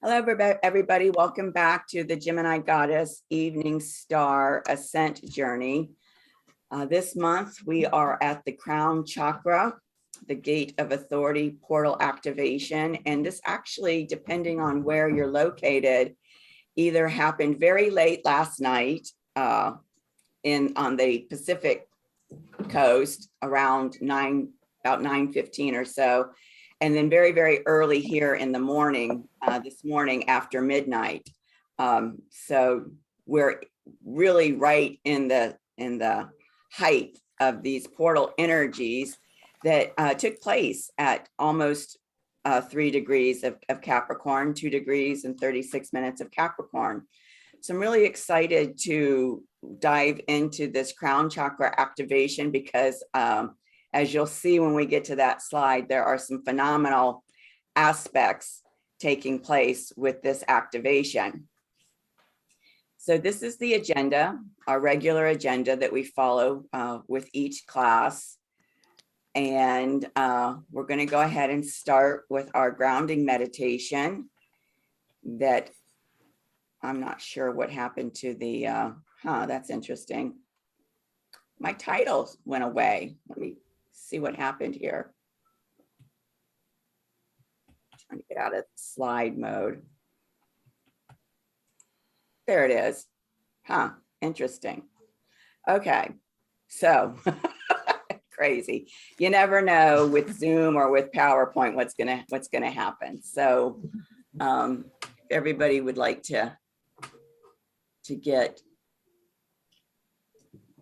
Hello, everybody. Welcome back to the Gemini Goddess Evening Star Ascent Journey. This month, we are at the Crown Chakra, the Gate of Authority portal activation. And this actually, depending on where you're located, either happened very late last night on the Pacific coast around about 9:15 or so, and then very, very early here in the morning, this morning after midnight. So we're really right in the height of these portal energies that took place at almost 3 degrees of Capricorn, 2 degrees and 36 minutes of Capricorn. So I'm really excited to dive into this crown chakra activation because as you'll see when we get to that slide, there are some phenomenal aspects taking place with this activation. So this is the agenda, our regular agenda that we follow with each class. And we're going to go ahead and start with our grounding meditation that I'm not sure what happened to the, that's interesting. My title went away. Let me see what happened here. Trying to get out of slide mode. There it is. Interesting. Okay, so crazy. You never know with Zoom or with PowerPoint what's gonna happen. So everybody would like to get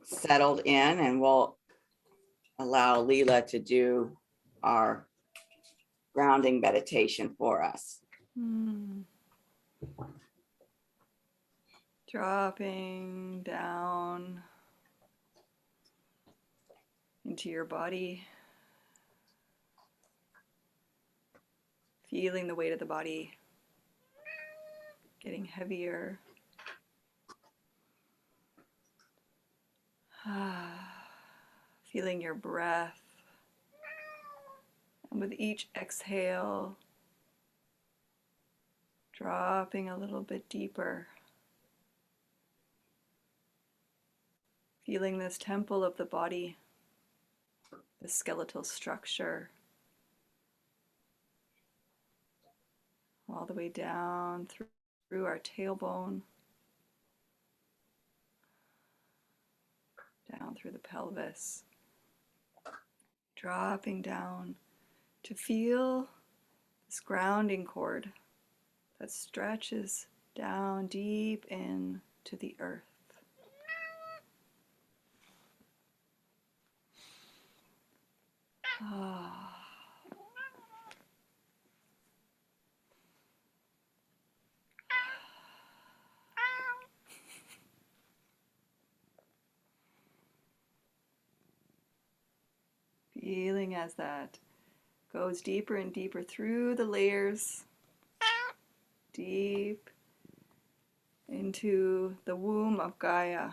settled in, and we'll allow Leela to do our grounding meditation for us. Dropping down into your body, feeling the weight of the body getting heavier. Feeling your breath, and with each exhale, dropping a little bit deeper. Feeling this temple of the body, the skeletal structure, all the way down through our tailbone, down through the pelvis, dropping down to feel this grounding cord that stretches down deep into the earth. Feeling as that goes deeper and deeper through the layers, deep into the womb of Gaia,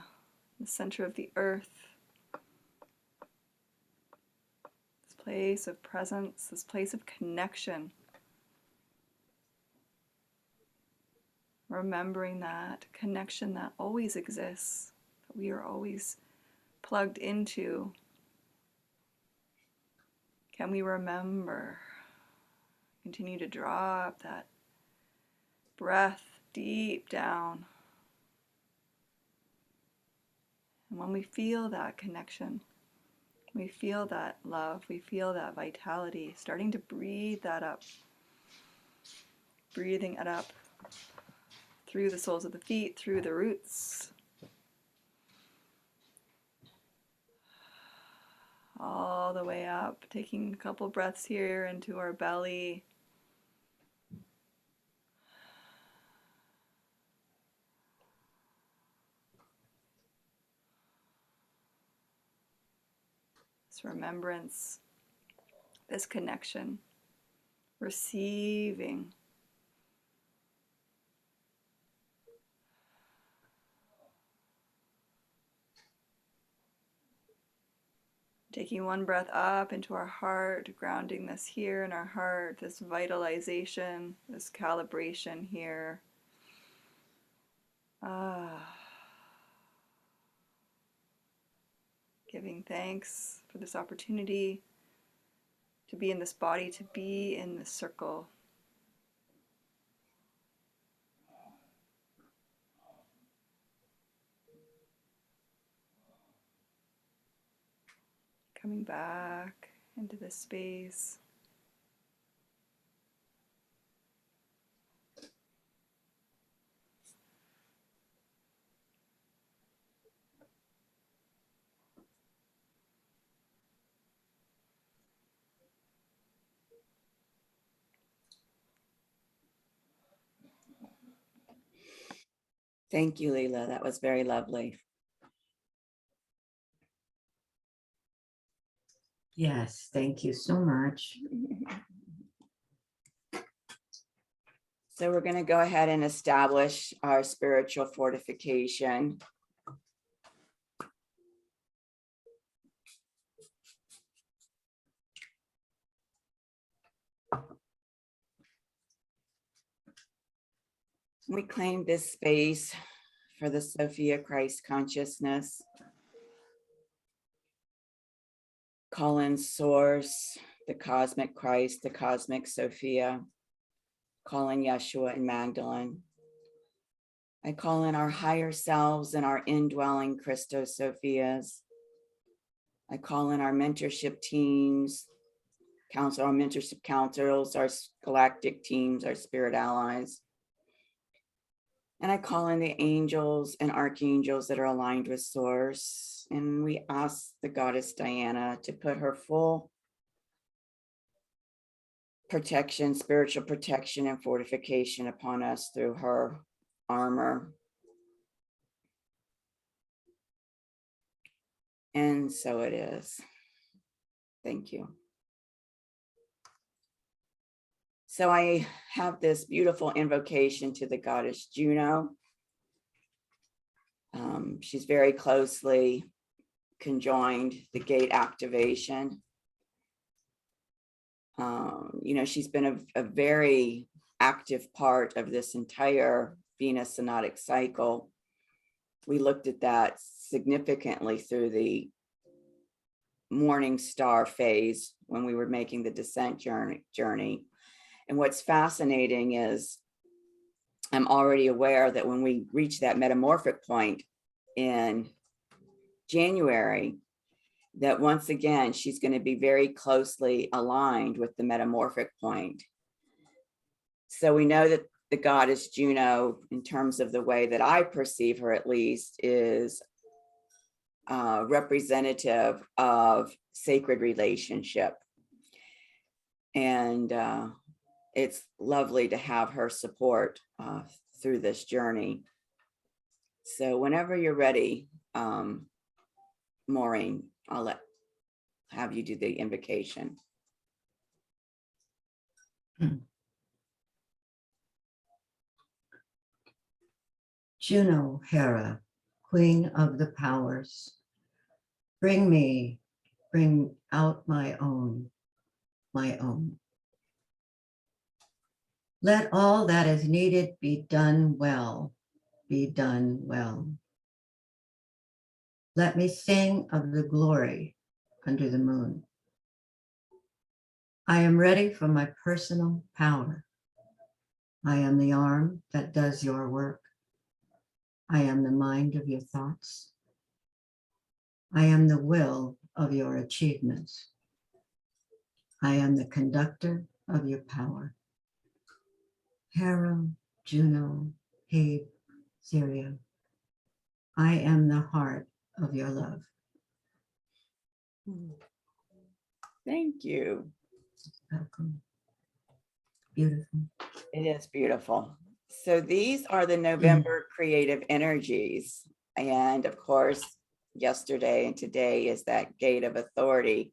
the center of the earth. This place of presence, this place of connection. Remembering that connection that always exists, that we are always plugged into. Can we remember? Continue to drop that breath deep down. And when we feel that connection, we feel that love, we feel that vitality, starting to breathe that up. Breathing it up through the soles of the feet, through the roots. All the way up, taking a couple breaths here into our belly. This remembrance, this connection, receiving. Taking one breath up into our heart, grounding this here in our heart, this vitalization, this calibration here. Giving thanks for this opportunity to be in this body, to be in this circle. Coming back into this space. Thank you, Leela. That was very lovely. Yes, thank you so much. So we're going to go ahead and establish our spiritual fortification. We claim this space for the Sophia Christ consciousness. Call in Source, the cosmic Christ, the cosmic Sophia. Call in Yeshua and Magdalene. I call in our higher selves and our indwelling Christos Sophias. I call in our mentorship teams, our mentorship councils, our galactic teams, our spirit allies. And I call in the angels and archangels that are aligned with Source. And we ask the goddess Diana to put her full protection, spiritual protection and fortification upon us through her armor. And so it is. Thank you. So I have this beautiful invocation to the goddess Juno. She's very closely conjoined the gate activation. She's been a very active part of this entire Venus synodic cycle. We looked at that significantly through the morning star phase when we were making the descent journey. And what's fascinating is I'm already aware that when we reach that metamorphic point in January, that once again, she's going to be very closely aligned with the metamorphic point. So we know that the goddess Juno, in terms of the way that I perceive her at least, is representative of sacred relationship. And it's lovely to have her support through this journey. So whenever you're ready, Maureen, I'll have you do the invocation. Juno, Hera, Queen of the Powers, bring out my own. Let all that is needed be done well. Let me sing of the glory under the moon. I am ready for my personal power. I am the arm that does your work. I am the mind of your thoughts. I am the will of your achievements. I am the conductor of your power. Hera, Juno, Hebe, Syria. I am the heart of your love. Thank you. Welcome. Beautiful. It is beautiful. So these are the November creative energies. And of course, yesterday and today is that gate of authority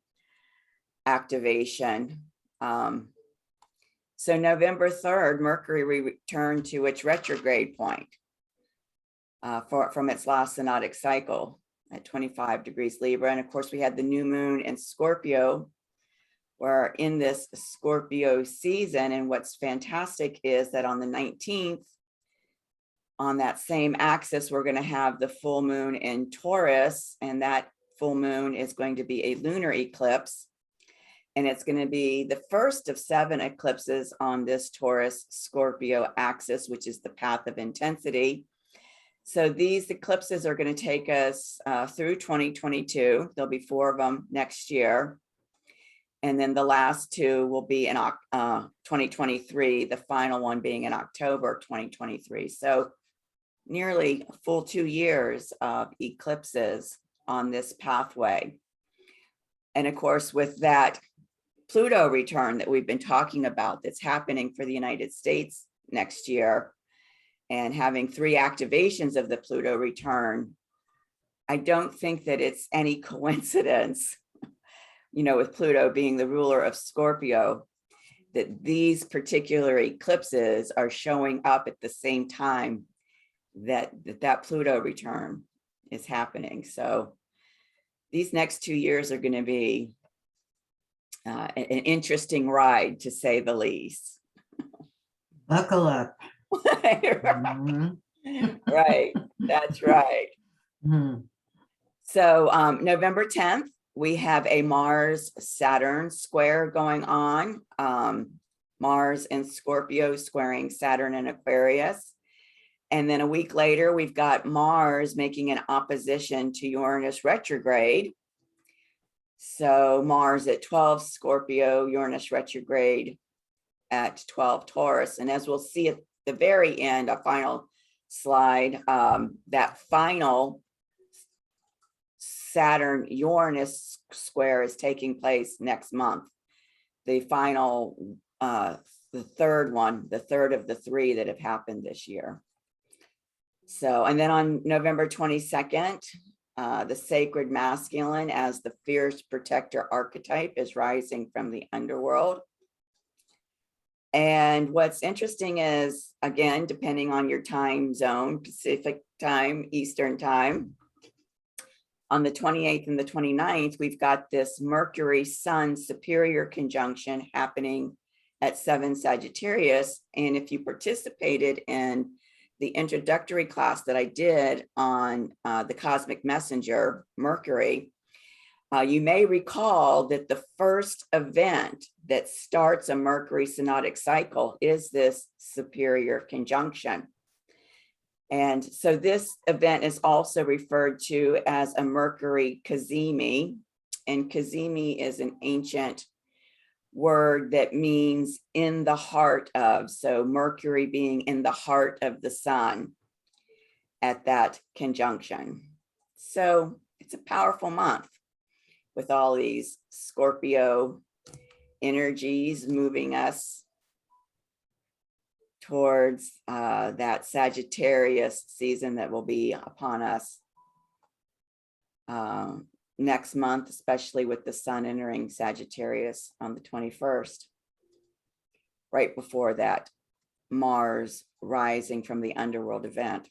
activation. So November 3rd, Mercury returned to its retrograde point from its last synodic cycle. at 25 degrees Libra. And of course, we had the new moon in Scorpio. We're in this Scorpio season. And what's fantastic is that on the 19th, on that same axis, we're going to have the full moon in Taurus, and that full moon is going to be a lunar eclipse. And it's going to be the first of 7 eclipses on this Taurus Scorpio axis, which is the path of intensity. So these eclipses are going to take us through 2022. There'll be 4 of them next year. And then the last 2 will be in 2023, the final one being in October 2023. So nearly a full 2 years of eclipses on this pathway. And of course, with that Pluto return that we've been talking about that's happening for the United States next year, and having 3 activations of the Pluto return, I don't think that it's any coincidence, with Pluto being the ruler of Scorpio, that these particular eclipses are showing up at the same time that Pluto return is happening. So these next 2 years are going to be an interesting ride, to say the least. Buckle up. Right, that's right. Mhm. So November 10th, we have a Mars-Saturn square going on. Mars in Scorpio squaring Saturn in Aquarius. And then a week later, we've got Mars making an opposition to Uranus retrograde. So Mars at 12 Scorpio, Uranus retrograde at 12 Taurus. And as we'll see at the very end, a final slide, that final Saturn-Uranus square is taking place next month. The final, the third one, the third of the 3 that have happened this year. So, and then on November 22nd, the sacred masculine as the fierce protector archetype is rising from the underworld. And what's interesting is, again, depending on your time zone, Pacific time, Eastern time, on the 28th and the 29th, we've got this Mercury Sun superior conjunction happening at 7 Sagittarius. And if you participated in the introductory class that I did on the cosmic messenger, Mercury, you may recall that the first event that starts a Mercury synodic cycle is this superior conjunction. And so this event is also referred to as a Mercury cazimi. And cazimi is an ancient word that means in the heart of. So Mercury being in the heart of the sun at that conjunction. So it's a powerful month with all these Scorpio energies moving us towards that Sagittarius season that will be upon us next month, especially with the sun entering Sagittarius on the 21st, right before that Mars rising from the underworld event.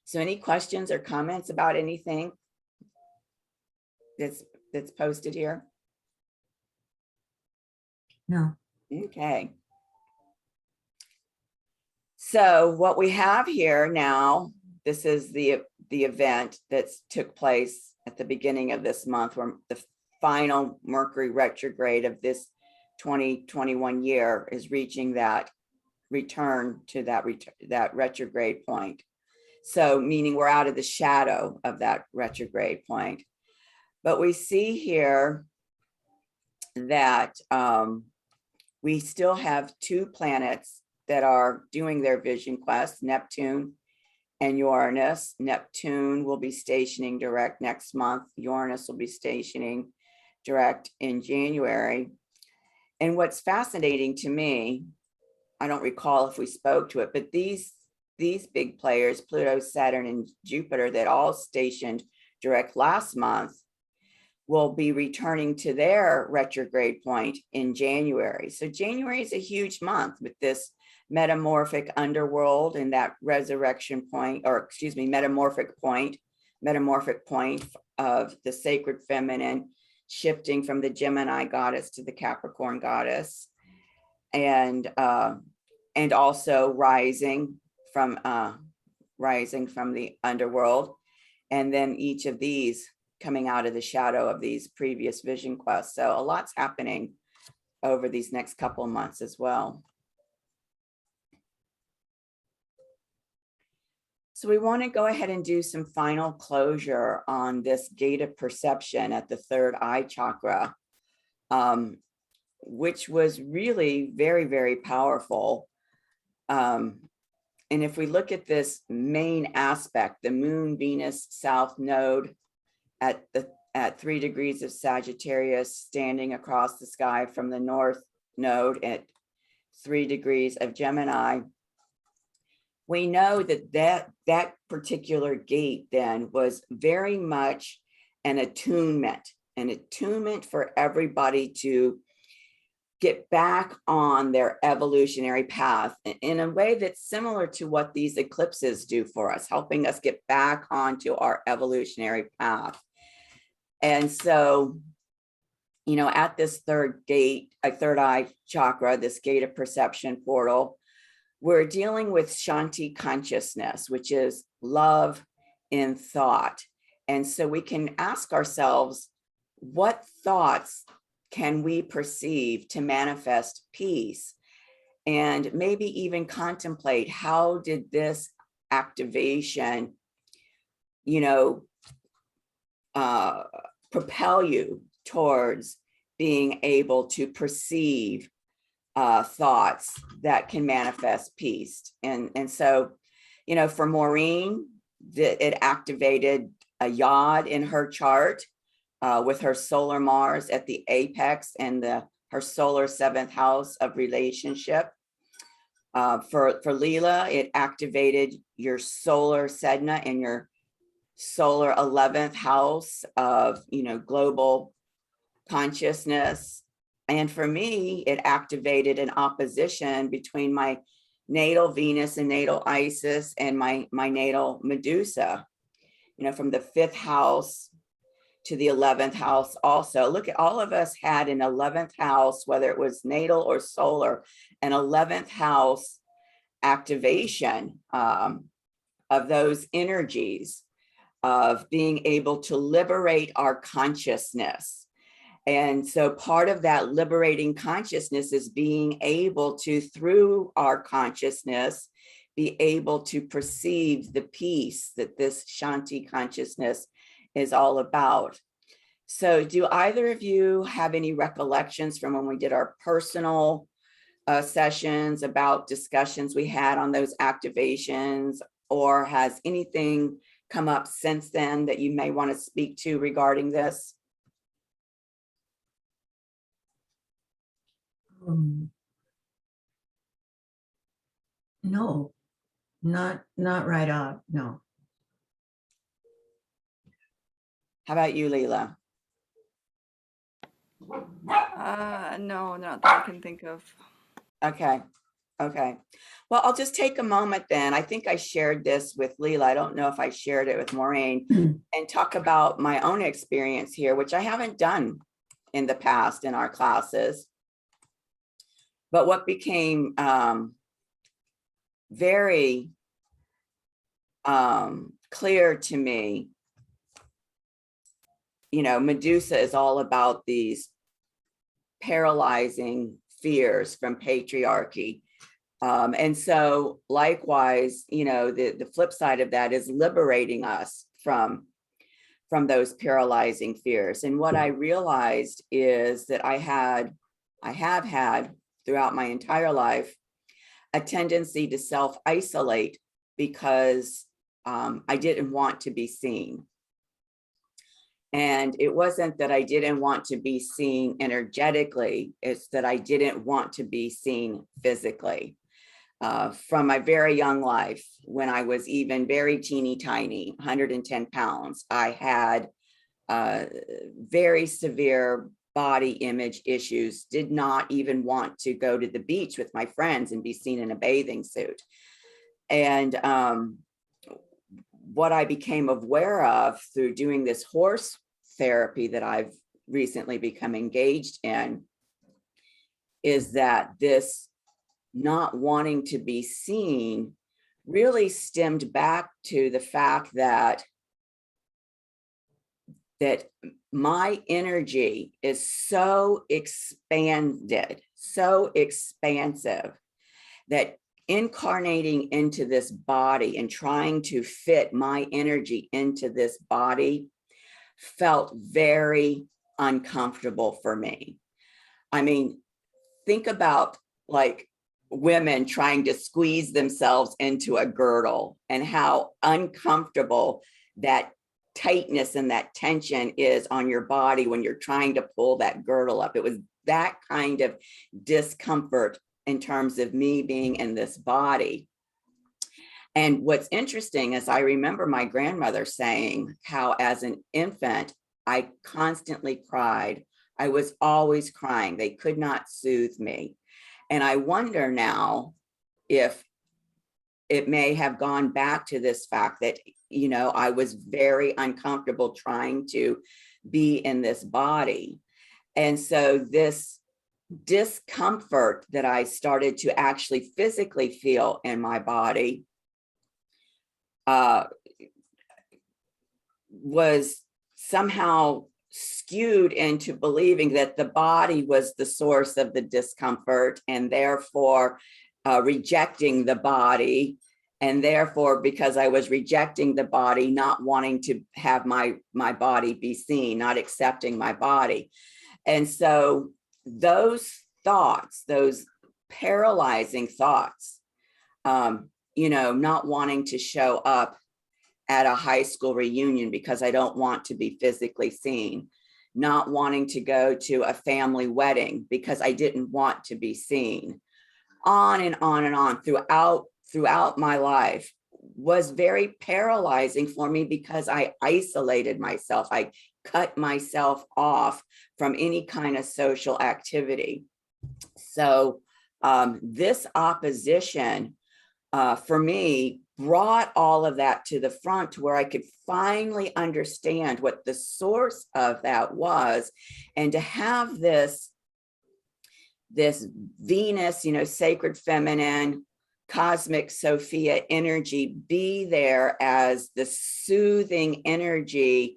So any questions or comments about anything that's posted here? No. Okay. So what we have here now, this is the event that took place at the beginning of this month, where the final Mercury retrograde of this 2021 year is reaching that return to that retrograde point. So meaning we're out of the shadow of that retrograde point. But we see here that we still have 2 planets that are doing their vision quest, Neptune and Uranus. Neptune will be stationing direct next month. Uranus will be stationing direct in January. And what's fascinating to me, I don't recall if we spoke to it, but these big players, Pluto, Saturn, and Jupiter, that all stationed direct last month, will be returning to their retrograde point in January. So January is a huge month with this metamorphic underworld and that resurrection point, or excuse me, metamorphic point metamorphic point of the sacred feminine shifting from the Gemini goddess to the Capricorn goddess, and also rising from the underworld, and then each of these coming out of the shadow of these previous vision quests. So a lot's happening over these next couple of months as well. So we want to go ahead and do some final closure on this gate of perception at the third eye chakra, which was really very, very powerful. And if we look at this main aspect, the Moon Venus South Node at 3 degrees of Sagittarius, standing across the sky from the North Node at 3 degrees of Gemini, we know that particular gate then was very much an attunement for everybody to get back on their evolutionary path in a way that's similar to what these eclipses do for us, helping us get back onto our evolutionary path. And so, you know, at this third eye chakra, this gate of perception portal, we're dealing with Shanti consciousness, which is love in thought. And so we can ask ourselves, what thoughts can we perceive to manifest peace? And maybe even contemplate, how did this activation, you know, propel you towards being able to perceive thoughts that can manifest peace. And so, you know, for Maureen, it activated a yod in her chart with her solar Mars at the apex and her solar 7th house of relationship. For Leela, it activated your solar Sedna in your solar 11th house of, you know, global consciousness. And for me, it activated an opposition between my natal Venus and natal Isis and my natal Medusa, you know, from the 5th house to the 11th house also. Look at, all of us had an 11th house, whether it was natal or solar, an 11th house activation of those energies of being able to liberate our consciousness. And so part of that liberating consciousness is being able to, through our consciousness, be able to perceive the peace that this Shanti consciousness is all about. So do either of you have any recollections from when we did our personal sessions about discussions we had on those activations, or has anything come up since then that you may want to speak to regarding this? No, not right off. No. How about you, Leela? No, not that I can think of. Okay. Well, I'll just take a moment then. I think I shared this with Leela. I don't know if I shared it with Maureen, and talk about my own experience here, which I haven't done in the past in our classes. But what became very clear to me, you know, Medusa is all about these paralyzing fears from patriarchy. And so likewise, you know, the flip side of that is liberating us from those paralyzing fears. And what I realized is that I have had throughout my entire life a tendency to self-isolate because I didn't want to be seen. And it wasn't that I didn't want to be seen energetically, it's that I didn't want to be seen physically. From my very young life, when I was even very teeny tiny, 110 pounds, I had very severe body image issues, did not even want to go to the beach with my friends and be seen in a bathing suit. And what I became aware of through doing this horse therapy that I've recently become engaged in is that this not wanting to be seen really stemmed back to the fact that my energy is so expanded, so expansive, that incarnating into this body and trying to fit my energy into this body felt very uncomfortable for me. I mean, think about like women trying to squeeze themselves into a girdle and how uncomfortable that tightness and that tension is on your body when you're trying to pull that girdle up. It was that kind of discomfort in terms of me being in this body. And what's interesting is I remember my grandmother saying how as an infant, I constantly cried. I was always crying. They could not soothe me. And I wonder now if it may have gone back to this fact that, you know, I was very uncomfortable trying to be in this body. And so this discomfort that I started to actually physically feel in my body was somehow skewed into believing that the body was the source of the discomfort, and therefore rejecting the body. And therefore, because I was rejecting the body, not wanting to have my body be seen, not accepting my body. And so those thoughts, those paralyzing thoughts, you know, not wanting to show up at a high school reunion because I don't want to be physically seen, not wanting to go to a family wedding because I didn't want to be seen, on and on and on throughout my life was very paralyzing for me because I isolated myself. I cut myself off from any kind of social activity. So this opposition for me brought all of that to the front to where I could finally understand what the source of that was, and to have this Venus, you know, sacred feminine, cosmic Sophia energy be there as the soothing energy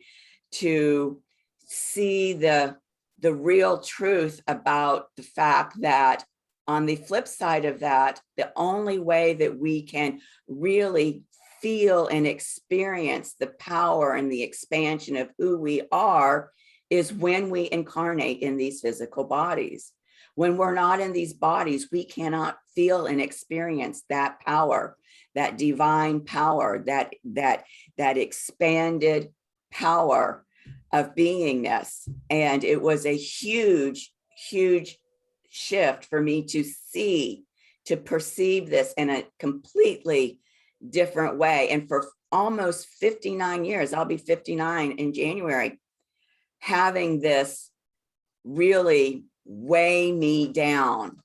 to see the real truth about the fact that on the flip side of that, the only way that we can really feel and experience the power and the expansion of who we are is when we incarnate in these physical bodies. When we're not in these bodies, we cannot feel and experience that power, that divine power, that expanded power of beingness. And it was a huge, huge shift for me to see, to perceive this in a completely different way. And for almost 59 years, I'll be 59 in January, having this really weigh me down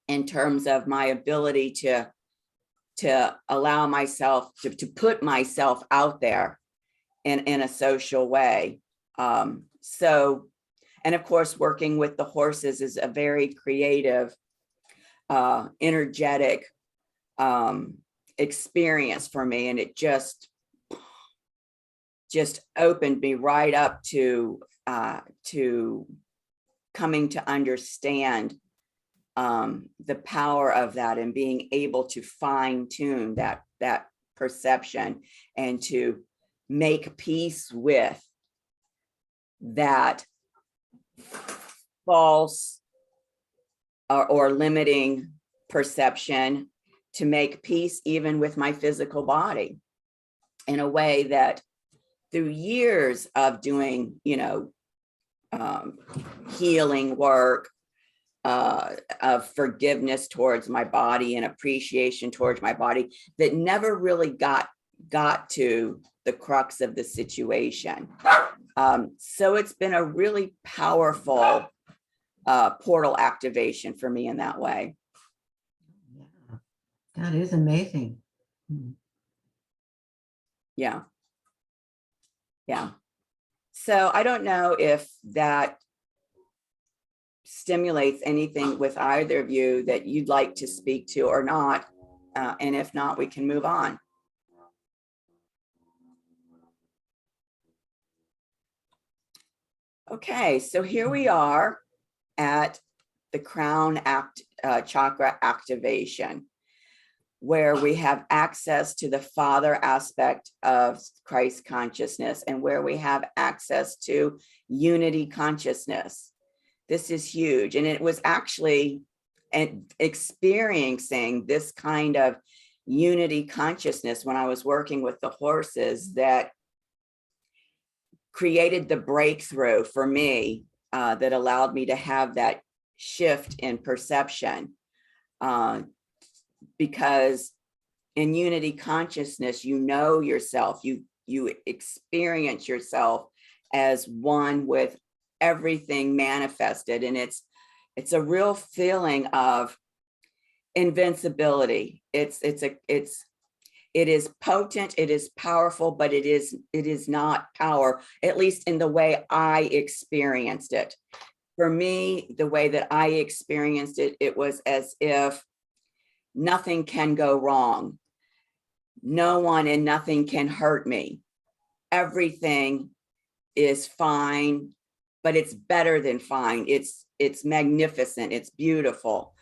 in terms of my ability to allow myself to put myself out there in a social way. So, and of course, working with the horses is a very creative, energetic experience for me. And it just opened me right up to coming to understand the power of that and being able to fine tune that perception and to make peace with that false or limiting perception, to make peace even with my physical body in a way that through years of doing, you know, healing work, of forgiveness towards my body and appreciation towards my body, that never really got to the crux of the situation. So it's been a really powerful portal activation for me in that way. Yeah, that is amazing. Yeah. Yeah. So I don't know if that stimulates anything with either of you that you'd like to speak to or not. And if not, we can move on. Okay, so here we are at the crown chakra activation, where we have access to the Father aspect of Christ consciousness and where we have access to unity consciousness. This is huge. And it was actually experiencing this kind of unity consciousness when I was working with the horses that created the breakthrough for me that allowed me to have that shift in perception. Because in unity consciousness, you know yourself, you experience yourself as one with everything manifested. And it's a real feeling of invincibility. It is potent, it is powerful, but it is not power, at least in the way I experienced it. For me, the way that I experienced it, it was as if nothing can go wrong. No one and nothing can hurt me. Everything is fine, but it's better than fine. It's magnificent, it's beautiful.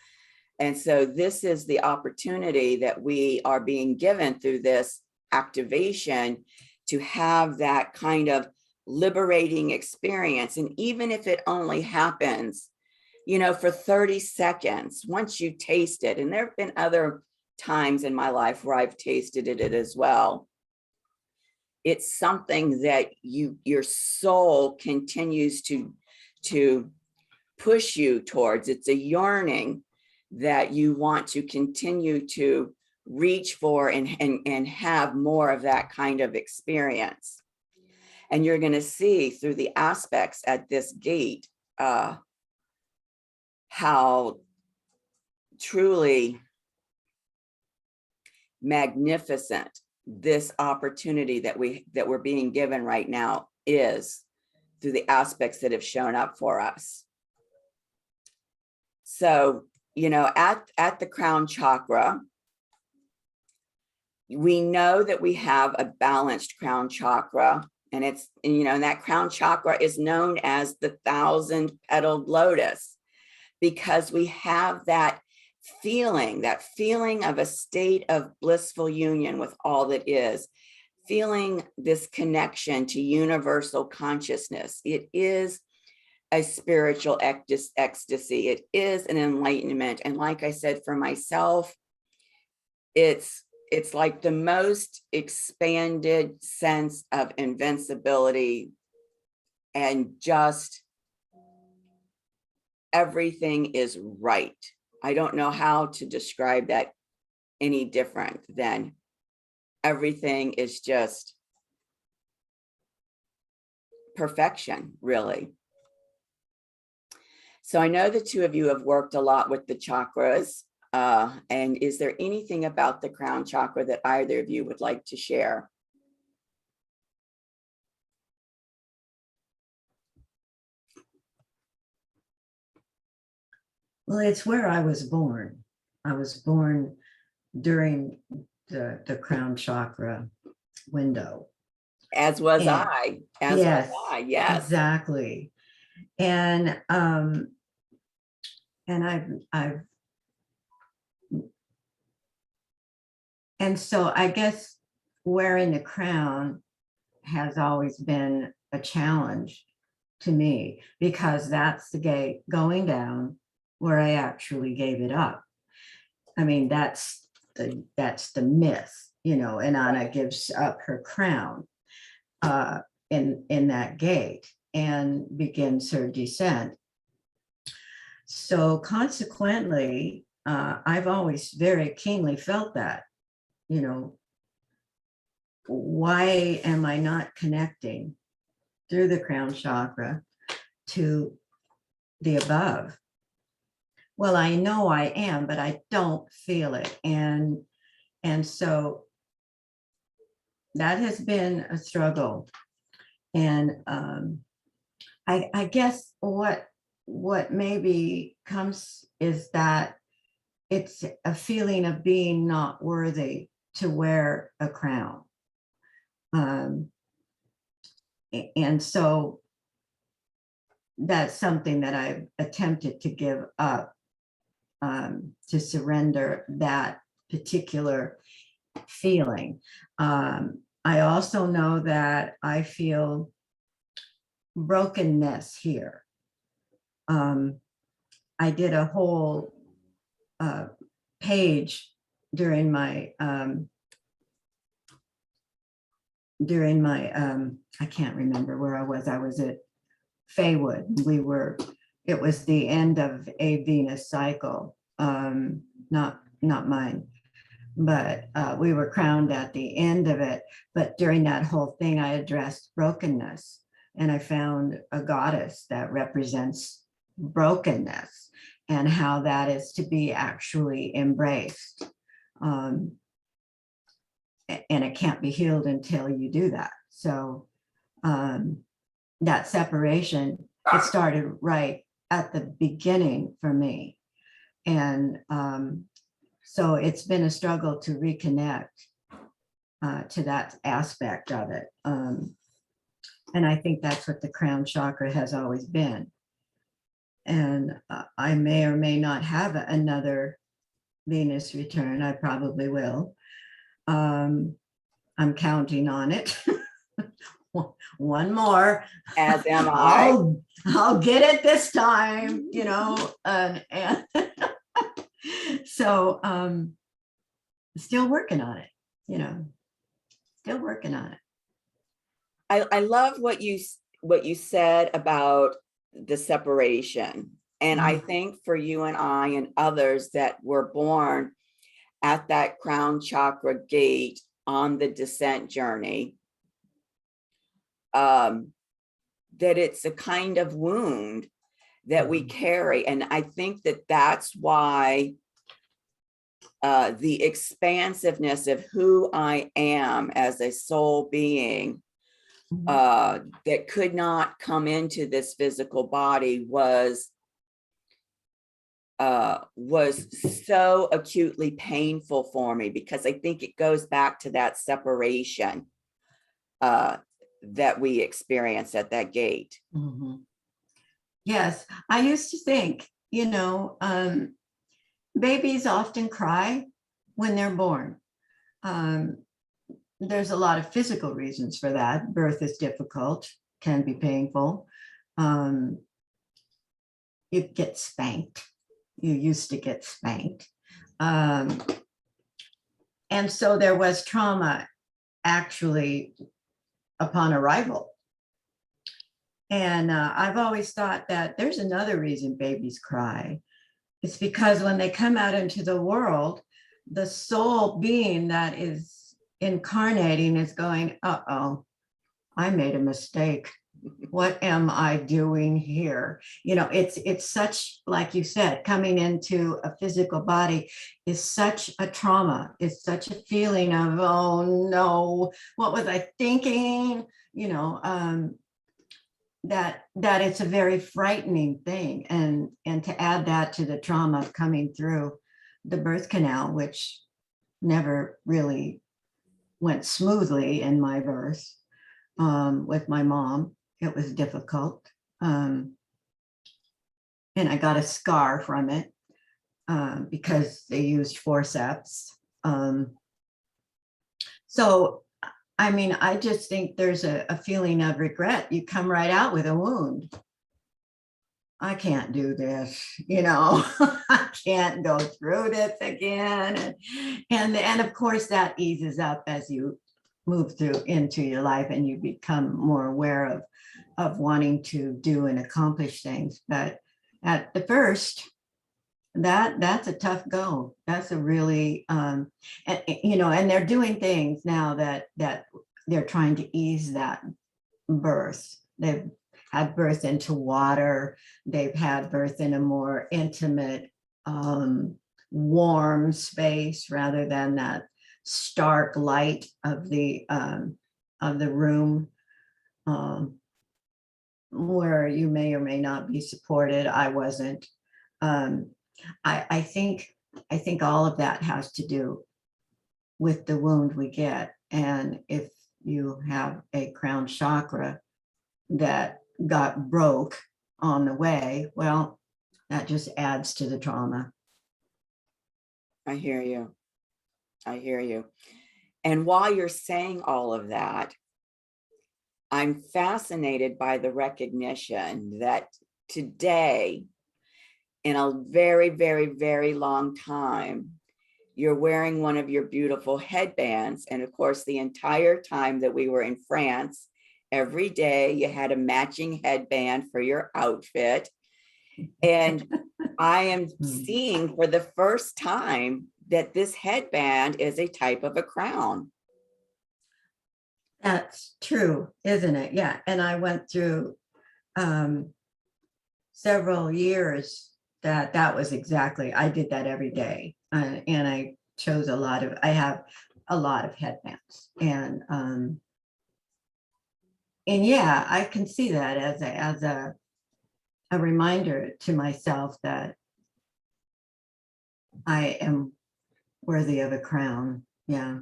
And so this is the opportunity that we are being given through this activation to have that kind of liberating experience. And even if it only happens, you know, for 30 seconds, once you taste it, and there have been other times in my life where I've tasted it as well, it's something that your soul continues to push you towards. It's a yearning that you want to continue to reach for and have more of that kind of experience. And you're going to see through the aspects at this gate how truly magnificent this opportunity that we're being given right now is, through the aspects that have shown up for us. So, you know, at the crown chakra, we know that we have a balanced crown chakra, and it's, you know, and that crown chakra is known as the 1,000-petaled lotus, because we have that feeling of a state of blissful union with all that is, feeling this connection to universal consciousness. It is a spiritual ecstasy. It is an enlightenment. And like I said, for myself, it's like the most expanded sense of invincibility, and just everything is right. I don't know how to describe that any different than everything is just perfection, really. So I know the two of you have worked a lot with the chakras. And is there anything about the crown chakra that either of you would like to share? Well, it's where I was born. I was born during the crown chakra window. As was And I. yes, Was I. Yes. exactly. And I've and so I guess wearing the crown has always been a challenge to me, because that's the gate going down where I actually gave it up. I mean, that's the myth, you know, and Anna gives up her crown in that gate and begins her descent. So consequently, I've always very keenly felt that, you know, why am I not connecting through the crown chakra to the above? Well, I know I am, but I don't feel it. And so that has been a struggle. And I guess what maybe comes is that it's a feeling of being not worthy to wear a crown. And so that's something that I've attempted to give up, to surrender that particular feeling. I also know that I feel brokenness here. I did a whole page during my I can't remember where I was at Faywood. It was the end of a Venus cycle, not mine, but we were crowned at the end of it. But during that whole thing, I addressed brokenness, and I found a goddess that represents brokenness and how that is to be actually embraced. And it can't be healed until you do that. So that separation, it started right at the beginning for me. And so it's been a struggle to reconnect to that aspect of it. And I think that's what the crown chakra has always been. And I may or may not have another Venus return. I probably will. I'm counting on it. One more. As am I. I'll get it this time, and so still working on it, still working on it. I love what you said about the separation. And I think for you and I and others that were born at that crown chakra gate on the descent journey, that it's a kind of wound that we carry. And I think that that's why the expansiveness of who I am as a soul being that could not come into this physical body was so acutely painful for me, because I think it goes back to that separation that we experienced at that gate. Mm-hmm. Yes, I used to think, babies often cry when they're born. There's a lot of physical reasons for that. Birth is difficult, can be painful. You get spanked. You used to get spanked. And so there was trauma actually upon arrival. And I've always thought that there's another reason babies cry. It's because when they come out into the world, the soul being that is incarnating is going, uh-oh, I made a mistake. What am I doing here? It's such, like you said, coming into a physical body is such a trauma. It's such a feeling of, oh no, what was I thinking? That it's a very frightening thing. And to add that to the trauma of coming through the birth canal, which never really went smoothly in my birth with my mom. It was difficult. And I got a scar from it because they used forceps. So, I just think there's a feeling of regret. You come right out with a wound. I can't do this, I can't go through this again. And of course that eases up as you move through into your life and you become more aware of wanting to do and accomplish things. But at the first, that's a tough go. That's a really, and they're doing things now that they're trying to ease that birth. They've had birth into water. They've had birth in a more intimate, warm space rather than that stark light of the room, where you may or may not be supported. I wasn't. I think all of that has to do with the wound we get. And if you have a crown chakra that got broke on the way, well, that just adds to the trauma. I hear you. I hear you. And while you're saying all of that, I'm fascinated by the recognition that today, in a very, very, very long time, you're wearing one of your beautiful headbands. And of course, the entire time that we were in France, every day you had a matching headband for your outfit. And I am seeing for the first time that this headband is a type of a crown. That's true, isn't it? Yeah. And I went through several years that was exactly, I did that every day. And I chose I have a lot of headbands. And yeah, I can see that as a reminder to myself that I am worthy of a crown. Yeah.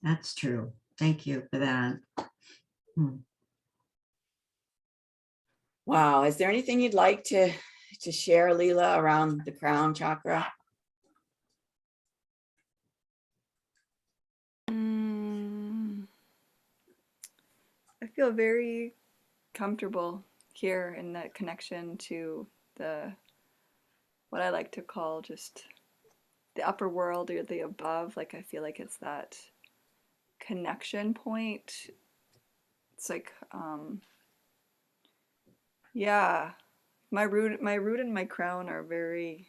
That's true. Thank you for that. Wow. Is there anything you'd like to share, Leela, around the crown chakra? I feel very comfortable here in that connection to what I like to call just the upper world or the above. Like, I feel like it's that connection point. It's like, yeah, my root and my crown are very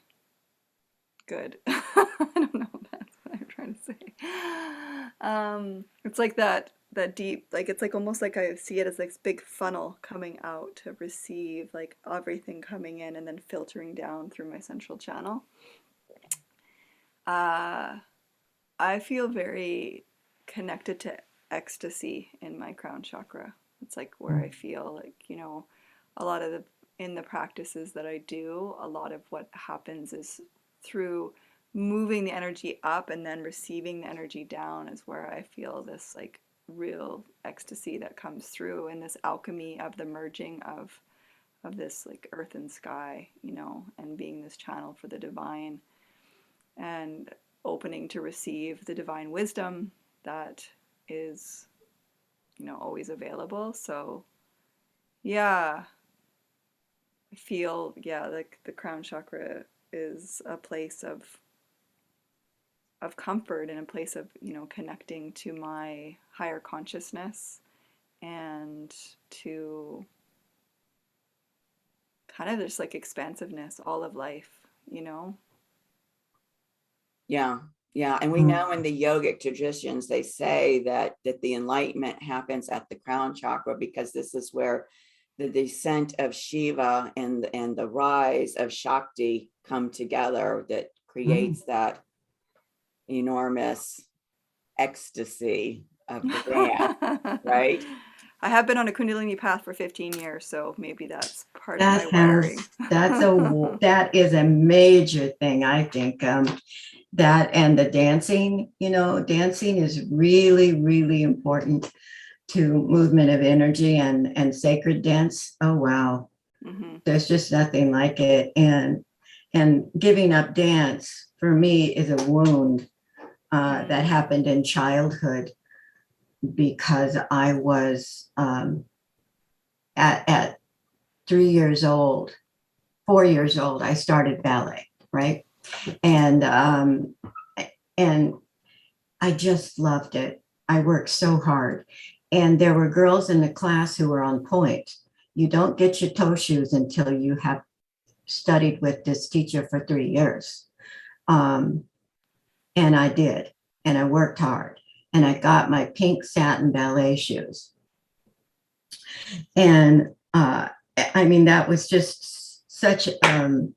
good. I don't know if that's what I'm trying to say. It's like that deep, like it's like almost like I see it as like this big funnel coming out to receive like everything coming in and then filtering down through my central channel. I feel very connected to ecstasy in my crown chakra. It's like where I feel like, you know, a lot of in the practices that I do, a lot of what happens is through moving the energy up and then receiving the energy down is where I feel this like real ecstasy that comes through, and this alchemy of the merging of this like earth and sky, you know, and being this channel for the divine and opening to receive the divine wisdom that is, you know, always available. So yeah, I feel, yeah, like the crown chakra is a place of comfort and a place of, you know, connecting to my higher consciousness and to kind of just like expansiveness, all of life, you know? Yeah. Yeah. And we know in the yogic traditions, they say that the enlightenment happens at the crown chakra, because this is where the descent of Shiva and the rise of Shakti come together, that creates that enormous ecstasy of the dance, right? I have been on a Kundalini path for 15 years, so maybe that's part of my wiring. That is a major thing, I think. That and the dancing, you know, dancing is really, really important to movement of energy and sacred dance. Oh, wow. There's just nothing like it. And giving up dance for me is a wound that happened in childhood, because I was at 3 years old, 4 years old, I started ballet, right? And I just loved it. I worked so hard. And there were girls in the class who were on point. You don't get your toe shoes until you have studied with this teacher for 3 years. And I did. And I worked hard. And I got my pink satin ballet shoes. And I mean, that was just such a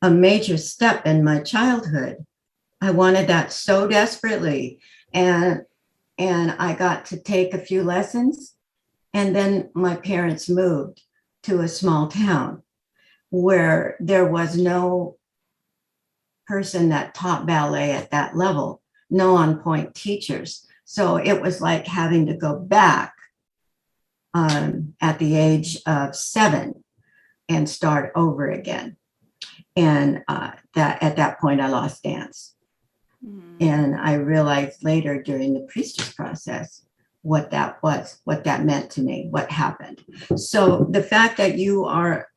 major step in my childhood. I wanted that so desperately. And I got to take a few lessons. And then my parents moved to a small town where there was no person that taught ballet at that level, no on point teachers. So it was like having to go back at the age of 7 and start over again. And that at that point, I lost dance. And I realized later during the priestess process what that was, what that meant to me, what happened. So the fact that you are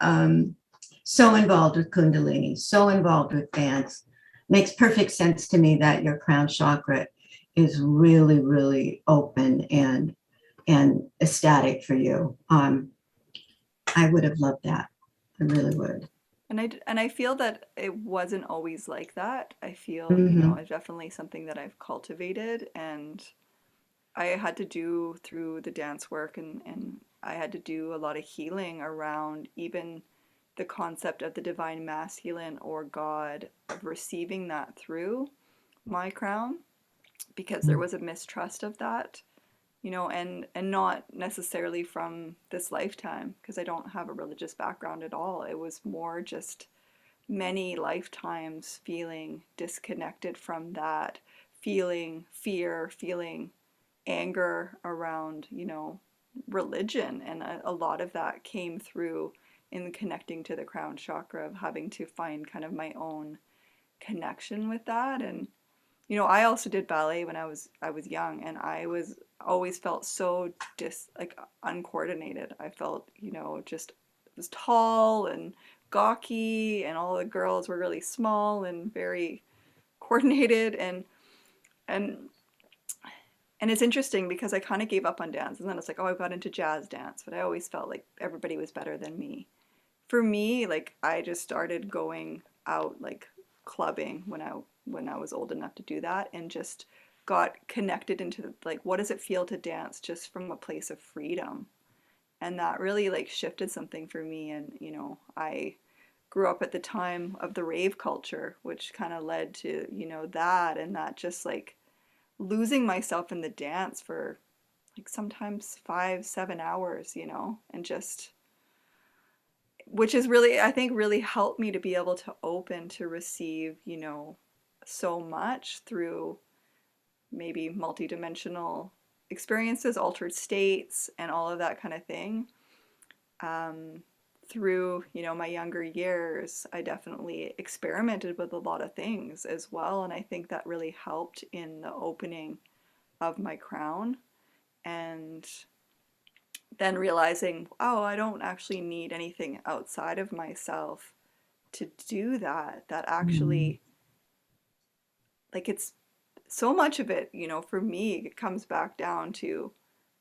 so involved with Kundalini, so involved with dance, makes perfect sense to me that your crown chakra is really, really open and ecstatic for you. I would have loved that. I really would. And I feel that it wasn't always like that. I feel, you know, it's definitely something that I've cultivated, and I had to do through the dance work, and I had to do a lot of healing around even the concept of the divine masculine or God, of receiving that through my crown, because there was a mistrust of that, you know, and not necessarily from this lifetime, because I don't have a religious background at all. It was more just many lifetimes feeling disconnected from that, feeling fear, feeling anger around, you know, religion. And a lot of that came through in connecting to the crown chakra, of having to find kind of my own connection with that. And you know, I also did ballet when I was young, and I was always felt so uncoordinated. I felt, you know, just was tall and gawky, and all the girls were really small and very coordinated, and and it's interesting because I kind of gave up on dance, and then it's like, oh, I got into jazz dance, but I always felt like everybody was better than me. For me, like I just started going out like clubbing when I was old enough to do that, and just got connected into like, what does it feel to dance just from a place of freedom? And that really like shifted something for me. And you know, I grew up at the time of the rave culture, which kind of led to, you know, that, and that just like losing myself in the dance for like sometimes 5-7 hours, you know, and just, which is really, I think, really helped me to be able to open to receive, you know, so much through maybe multidimensional experiences, altered states, and all of that kind of thing. Through, you know, my younger years, I definitely experimented with a lot of things as well, and I think that really helped in the opening of my crown. And then realizing, oh, I don't actually need anything outside of myself to do that. That actually, like, it's so much of it, you know, for me, it comes back down to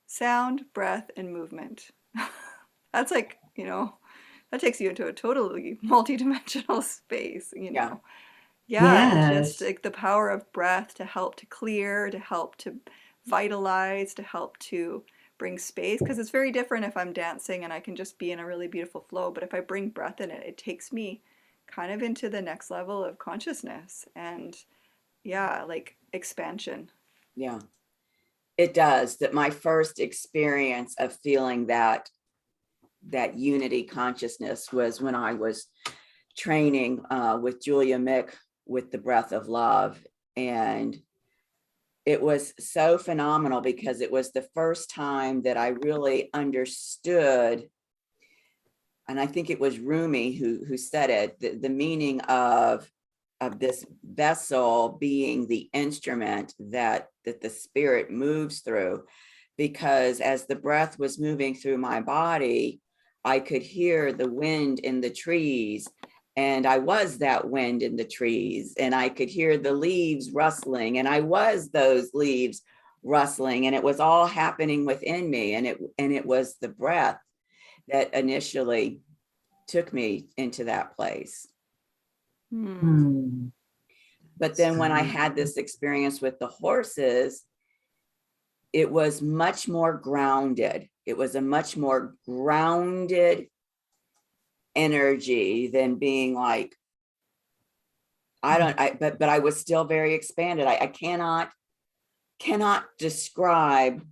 sound, breath, and movement. That's like, you know, that takes you into a totally multidimensional space, you know. Yeah, and just Yes. like the power of breath to help to clear, to help to vitalize, to help to bring space. Because it's very different if I'm dancing and I can just be in a really beautiful flow. But if I bring breath in it, it takes me kind of into the next level of consciousness and, yeah, like expansion. Yeah, it does. That my first experience of feeling that unity consciousness was when I was training with Julia Mick with the breath of love. And it was so phenomenal because it was the first time that I really understood, and I think it was Rumi who said it, the meaning of this vessel being the instrument that the spirit moves through. Because as the breath was moving through my body, I could hear the wind in the trees, and I was that wind in the trees, and I could hear the leaves rustling, and I was those leaves rustling, and it was all happening within me. And it was the breath that initially took me into that place. But then when I had this experience with the horses, it was much more grounded. It was a much more grounded energy than being like, but I was still very expanded. I cannot describe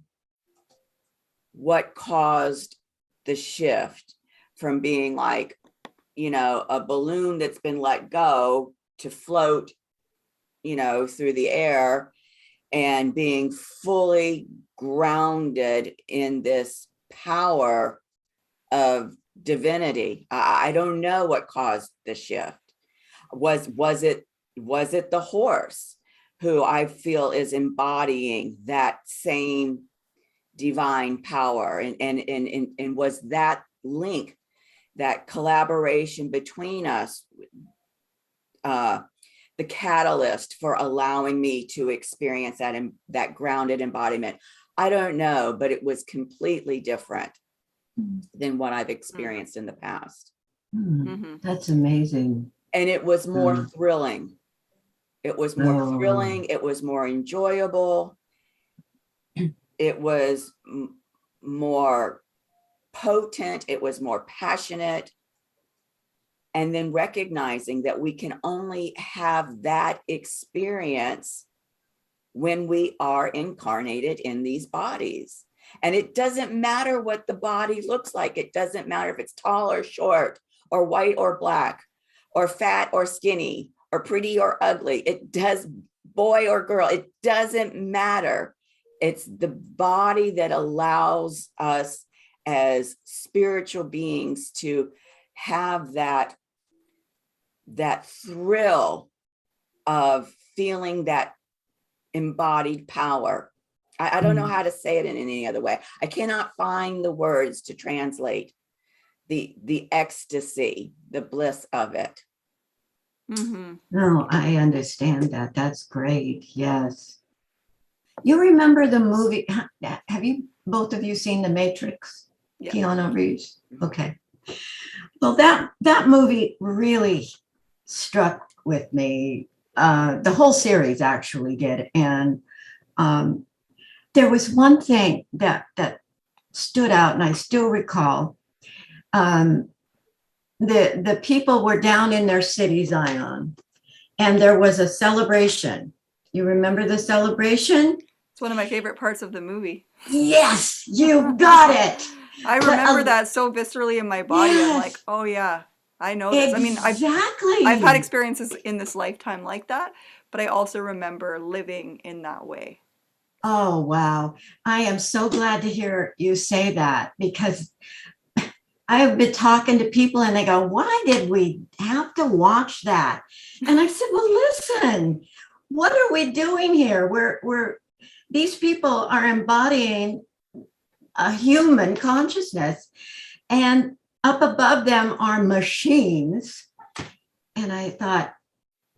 what caused the shift from being like, a balloon that's been let go to float, through the air, and being fully grounded in this power of divinity. I don't know what caused the shift. Was it the horse, who I feel is embodying that same divine power, and was that link, that collaboration between us, the catalyst for allowing me to experience that grounded embodiment? I don't know, but it was completely different than what I've experienced in the past. That's amazing. And it was more thrilling. It was more thrilling. It was more enjoyable. It was more potent. It was more passionate. And then recognizing that we can only have that experience when we are incarnated in these bodies. And it doesn't matter what the body looks like. It doesn't matter if it's tall or short, or white or black, or fat or skinny, or pretty or ugly. It does, boy or girl, it doesn't matter. It's the body that allows us as spiritual beings to have that thrill of feeling that embodied power. I don't know how to say it in any other way. I cannot find the words to translate the ecstasy, the bliss of it. No, I understand that. That's great. Yes. You remember the movie? Have you, both of you, seen The Matrix? Yeah. Keanu Reeves. Okay. Well, that movie really struck with me. The whole series actually did. And there was one thing that stood out, and I still recall. The people were down in their city, Zion, and there was a celebration. You remember the celebration? It's one of my favorite parts of the movie. Yes, you got it. I remember that so viscerally in my body. Yes. I'm like, oh yeah, I know this. Exactly. I mean, I've had experiences in this lifetime like that, but I also remember living in that way. Oh, wow. I am so glad to hear you say that, because I've been talking to people and they go, why did we have to watch that? And I said, well, listen, what are we doing here? These people are embodying a human consciousness, and up above them are machines. And I thought,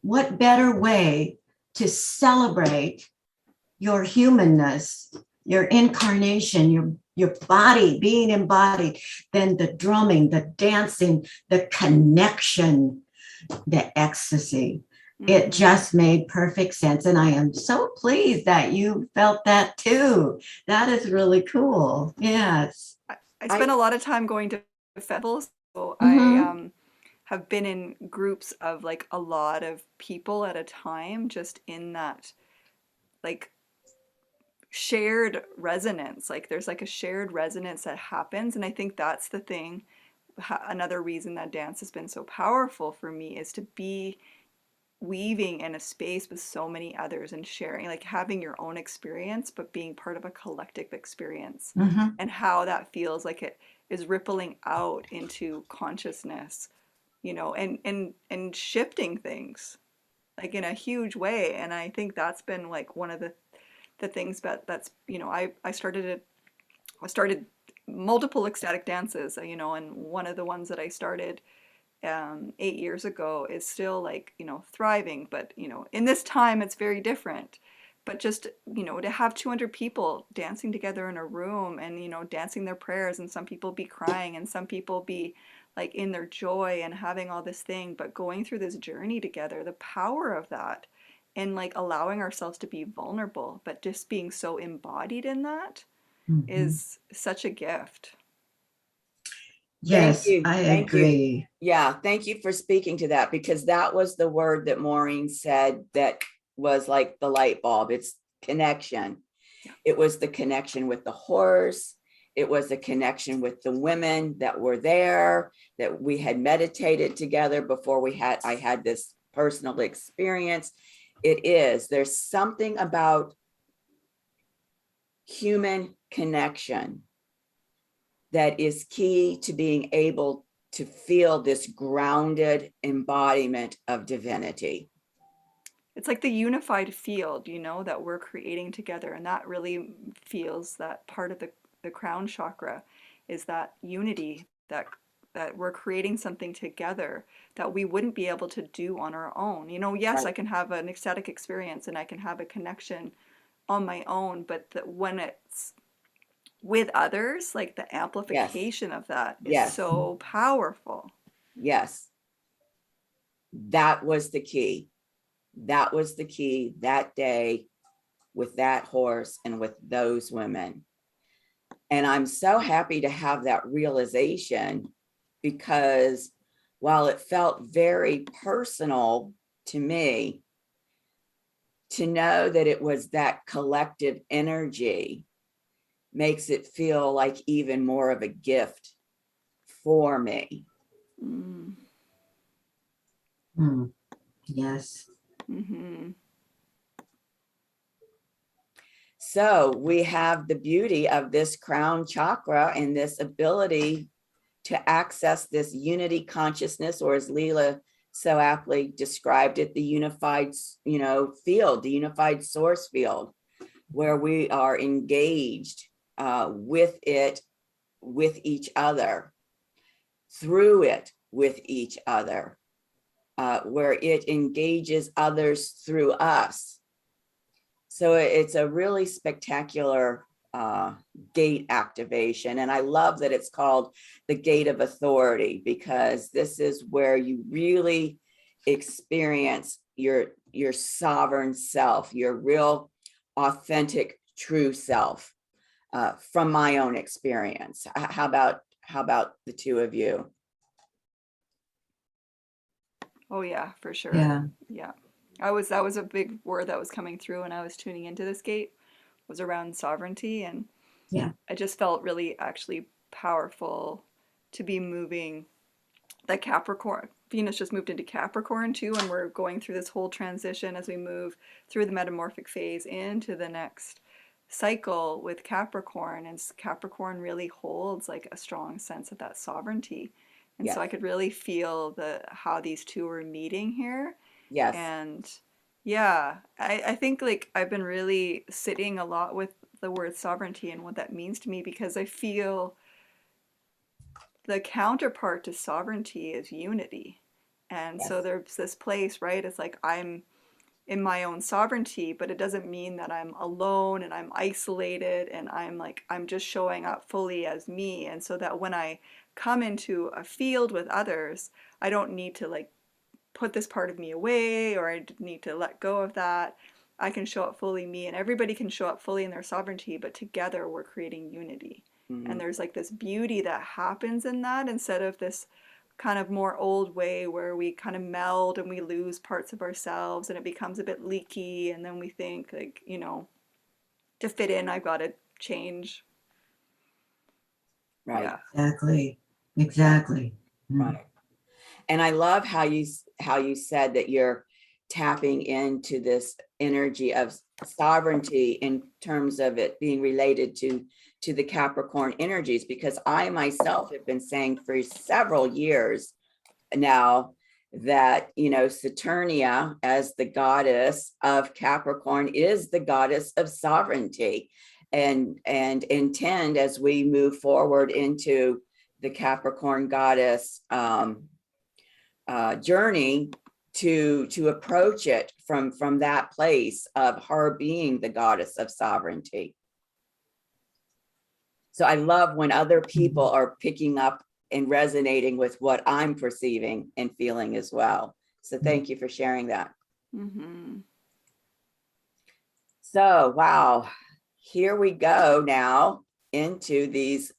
what better way to celebrate your humanness, your incarnation, your body being embodied, than the drumming, the dancing, the connection, the ecstasy. It just made perfect sense. And I am so pleased that you felt that too. That is really cool. Yes. I spent a lot of time going to festivals. So Mhm. I have been in groups of like a lot of people at a time, just in that like shared resonance. Like there's like a shared resonance that happens. And I think that's the thing. Another reason that dance has been so powerful for me is to be weaving in a space with so many others and sharing, like having your own experience, but being part of a collective experience, Mhm. and how that feels like it is rippling out into consciousness, and shifting things like in a huge way. And I think that's been like one of the things that's I started multiple ecstatic dances, and one of the ones that I started 8 years ago is still like, thriving, but in this time it's very different. But just, to have 200 people dancing together in a room and, dancing their prayers, and some people be crying and some people be like in their joy and having all this thing, but going through this journey together, the power of that, and like allowing ourselves to be vulnerable, but just being so embodied in that Mhm. is such a gift. Yes, you. I Thank you. agree. Yeah, thank you for speaking to that, because that was the word that Maureen said that was like the light bulb. It's connection. Yeah. It was the connection with the horse. It was the connection with the women that were there, that we had meditated together before I had this personal experience. There's something about human connection that is key to being able to feel this grounded embodiment of divinity. It's like the unified field, you know, that we're creating together. And that really feels that part of the crown chakra is that unity, that we're creating something together that we wouldn't be able to do on our own. You know, yes, Right. I can have an ecstatic experience and I can have a connection on my own, but when it's with others, like the Yes, amplification of that is yes, so powerful. yes. That was the key. That was the key that day with that horse and with those women. And I'm so happy to have that realization, because while it felt very personal to me, to know that it was that collective energy makes it feel like even more of a gift for me. Mm. Mm, yes. Mm-hmm. So we have the beauty of this crown chakra and this ability to access this unity consciousness, or as Leela so aptly described it, the unified, field, the unified source field, where we are engaged with it, with each other, through it, with each other, where it engages others through us. So it's a really spectacular gate activation. And I love that it's called the gate of authority, because this is where you really experience your sovereign self, your real authentic true self, from my own experience. How about the two of you? Oh yeah, for sure. Yeah. Yeah. That was a big word that was coming through when I was tuning into this gate, was around sovereignty, and Yeah. I just felt really actually powerful to be moving the Capricorn. Venus just moved into Capricorn too, and we're going through this whole transition as we move through the metamorphic phase into the next cycle with Capricorn, and Capricorn really holds like a strong sense of that sovereignty. And so Yes, I could really feel how these two were meeting here. yes, And yeah, I think like I've been really sitting a lot with the word sovereignty and what that means to me, because I feel the counterpart to sovereignty is unity. And so yes, there's this place, right? It's like I'm in my own sovereignty, but it doesn't mean that I'm alone and I'm isolated and I'm just showing up fully as me. And so that when I come into a field with others, I don't need to like put this part of me away, or I need to let go of that. I can show up fully me, and everybody can show up fully in their sovereignty, but together we're creating unity. And mhm, there's like this beauty that happens in that, instead of this kind of more old way where we kind of meld and we lose parts of ourselves and it becomes a bit leaky, and then we think like, you know, to fit in I've got to change. right, Yeah. Exactly. right, Exactly. Mm. right. And I love how you said that you're tapping into this energy of sovereignty in terms of it being related to the Capricorn energies, because I myself have been saying for several years now that, Saturnia, as the goddess of Capricorn, is the goddess of sovereignty, and intend, as we move forward into the Capricorn goddess journey, to approach it from that place of her being the goddess of sovereignty. So I love when other people are picking up and resonating with what I'm perceiving and feeling as well. So thank you for sharing that. Mm-hmm. So, wow, here we go now into these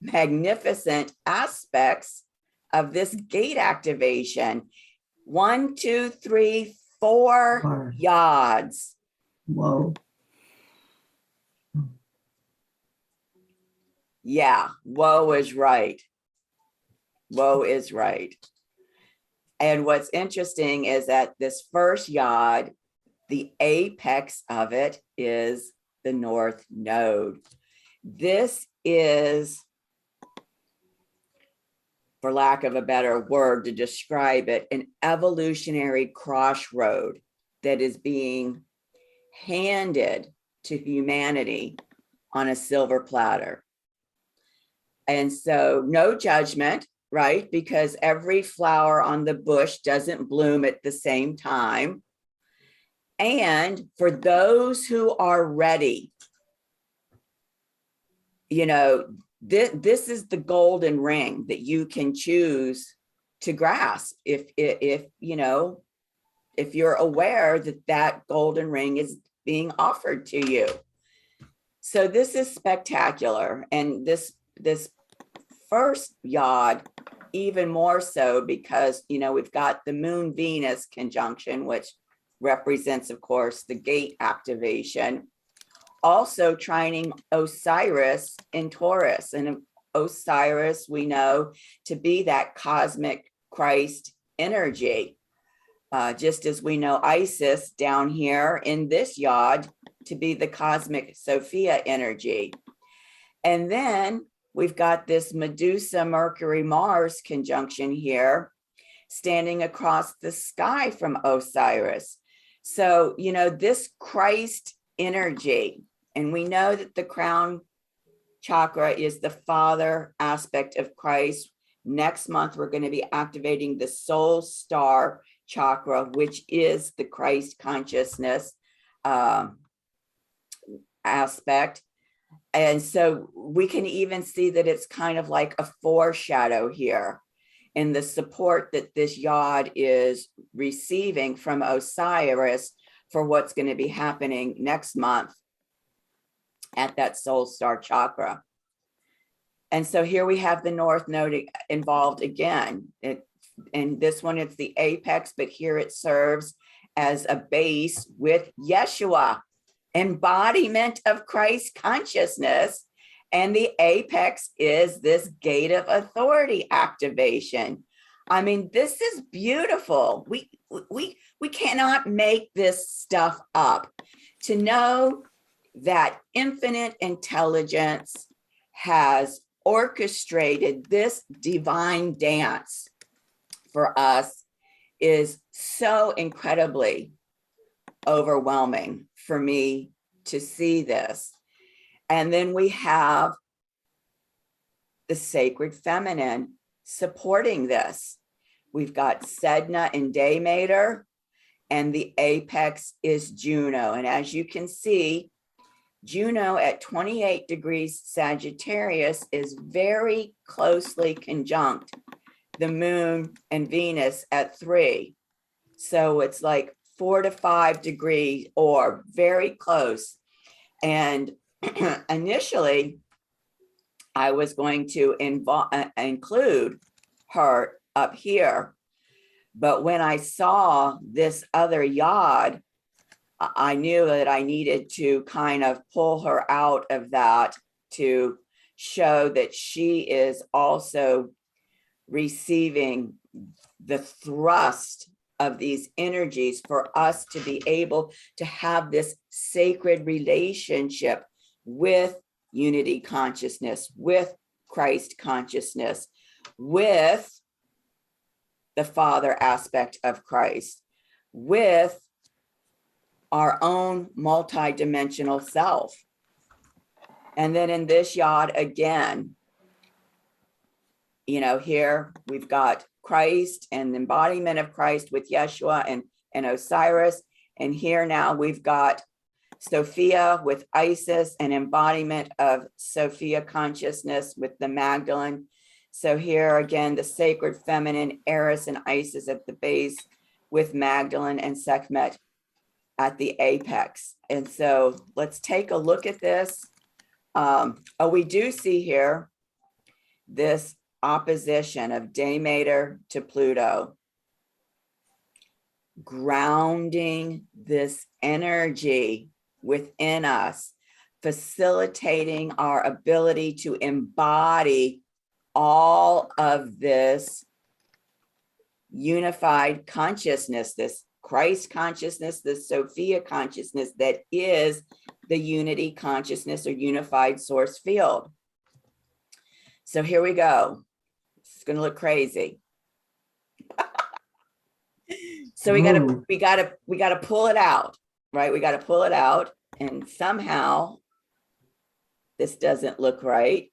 magnificent aspects of this gate activation. 1, 2, 3, 4 Four. yods. Whoa. Yeah, woe is right. Woe is right. And what's interesting is that this first yod, the apex of it is the North Node. This is, for lack of a better word to describe it, an evolutionary crossroad that is being handed to humanity on a silver platter. And so no judgment, right? Because every flower on the bush doesn't bloom at the same time. And for those who are ready, you know, this is the golden ring that you can choose to grasp if you know, if you're aware that that golden ring is being offered to you. So this is spectacular. And this first yod, even more so, because, you know, we've got the Moon Venus conjunction, which represents, of course, the gate activation. Also trining Osiris in Taurus. And Osiris, we know to be that cosmic Christ energy. Just as we know Isis down here in this yod to be the cosmic Sophia energy. And then we've got this Medusa, Mercury, Mars conjunction here, standing across the sky from Osiris. So, you know, this Christ energy, and we know that the crown chakra is the father aspect of Christ. Next month, we're going to be activating the soul star chakra, which is the Christ consciousness aspect. And so we can even see that it's kind of like a foreshadow here in the support that this yod is receiving from Osiris for what's going to be happening next month at that soul star chakra. And so here we have the North Node involved again. And this one, it's the apex, but here it serves as a base with Yeshua, embodiment of Christ consciousness. And the apex is this gate of authority activation. I mean, this is beautiful. We cannot make this stuff up. To know that infinite intelligence has orchestrated this divine dance for us is so incredibly overwhelming for me to see this. And then we have the sacred feminine supporting this. We've got Sedna and Daymater, and the apex is Juno. And as you can see, Juno at 28 degrees Sagittarius is very closely conjunct the moon and Venus at 3. So it's like 4 to 5 degrees or very close. And initially, I was going to include her up here. But when I saw this other yod, I knew that I needed to kind of pull her out of that to show that she is also receiving the thrust of these energies for us to be able to have this sacred relationship with unity consciousness, with Christ consciousness, with the Father aspect of Christ, with our own multidimensional self. And then in this yod again, you know, here we've got Christ and the embodiment of Christ with Yeshua and Osiris. And here now we've got Sophia with Isis, an embodiment of Sophia consciousness with the Magdalene. So here again, the sacred feminine, Eris and Isis at the base with Magdalene and Sekhmet at the apex. And so let's take a look at this. We do see here this opposition of Demeter to Pluto, grounding this energy within us, facilitating our ability to embody all of this unified consciousness, this Christ consciousness, this Sophia consciousness that is the unity consciousness or unified source field. So here we go. It's going to look crazy. So we gotta pull it out, right? We gotta pull it out, and somehow this doesn't look right.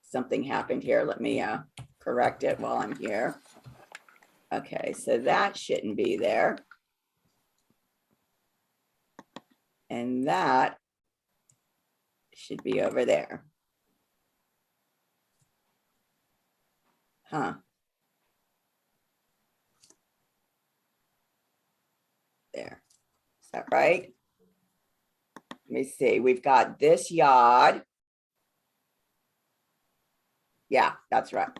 Something happened here. Let me correct it while I'm here. Okay, so that shouldn't be there. And that should be over there. Huh. There. Is that right? Let me see. We've got this yod. Yeah, that's right.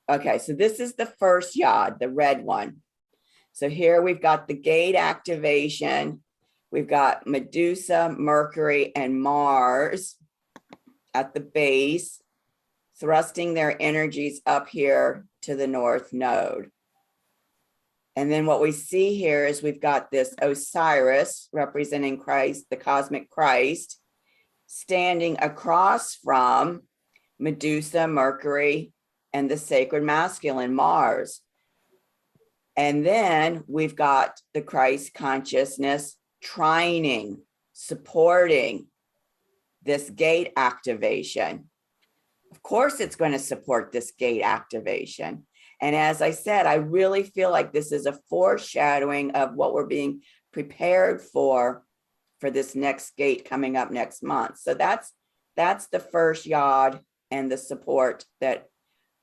Okay, so this is the first yod, the red one. So here we've got the gate activation. We've got Medusa, Mercury, and Mars at the base, thrusting their energies up here to the north node. And then what we see here is we've got this Osiris representing Christ, the cosmic Christ, standing across from Medusa, Mercury, and the sacred masculine, Mars. And then we've got the Christ consciousness trining, supporting this gate activation. Of course, it's going to support this gate activation. And as I said, I really feel like this is a foreshadowing of what we're being prepared for this next gate coming up next month. So that's the first yod and the support that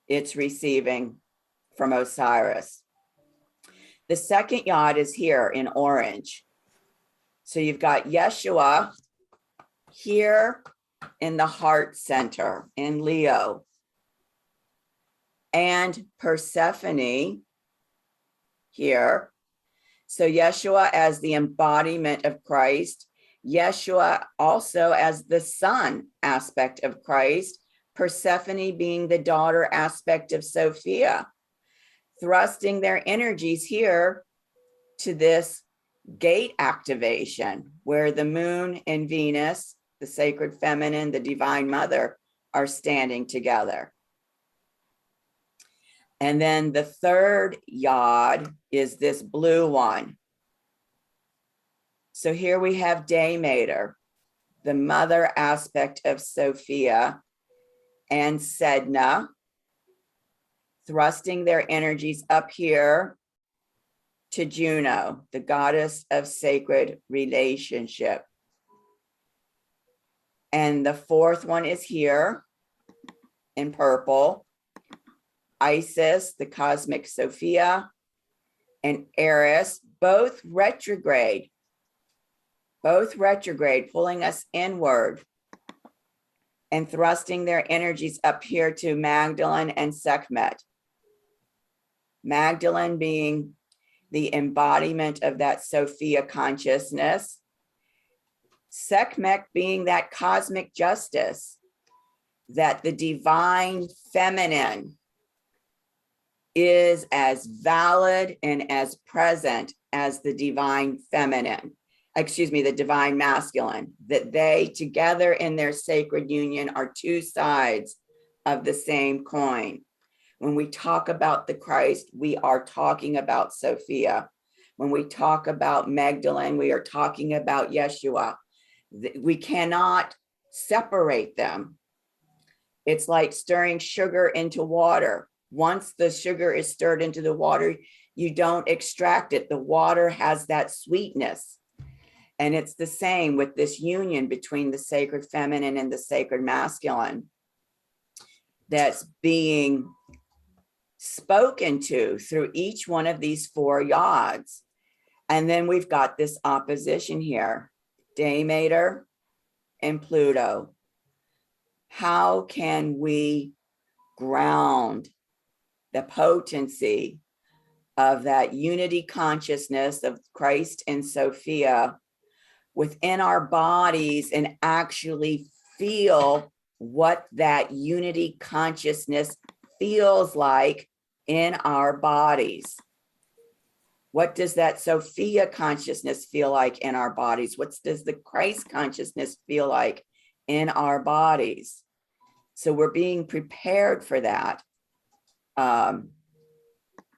it's receiving from Osiris. The second yod is here in orange. So you've got Yeshua here in the heart center in Leo, and Persephone here. So Yeshua as the embodiment of Christ, Yeshua also as the son aspect of Christ, Persephone being the daughter aspect of Sophia, thrusting their energies here to this gate activation where the moon and Venus, the sacred feminine, the divine mother, are standing together. And then the third yod is this blue one. So here we have Demeter, the mother aspect of Sophia, and Sedna, thrusting their energies up here to Juno, the goddess of sacred relationship. And the fourth one is here in purple, Isis, the cosmic Sophia, and Eris, both retrograde, pulling us inward and thrusting their energies up here to Magdalene and Sekhmet. Magdalene being the embodiment of that Sophia consciousness, Sekhmet being that cosmic justice, that the divine feminine is as valid and as present as the divine feminine, the divine masculine, that they together in their sacred union are two sides of the same coin. When we talk about the Christ, we are talking about Sophia. When we talk about Magdalene, we are talking about Yeshua. We cannot separate them. It's like stirring sugar into water. Once the sugar is stirred into the water, you don't extract it. The water has that sweetness. And it's the same with this union between the sacred feminine and the sacred masculine that's being spoken to through each one of these four yods. And then we've got this opposition here, Demeter and Pluto. how can we ground the potency of that unity consciousness of Christ and Sophia within our bodies and actually feel what that unity consciousness feels like in our bodies. What does that Sophia consciousness feel like in our bodies? What does the Christ consciousness feel like in our bodies? So we're being prepared for that.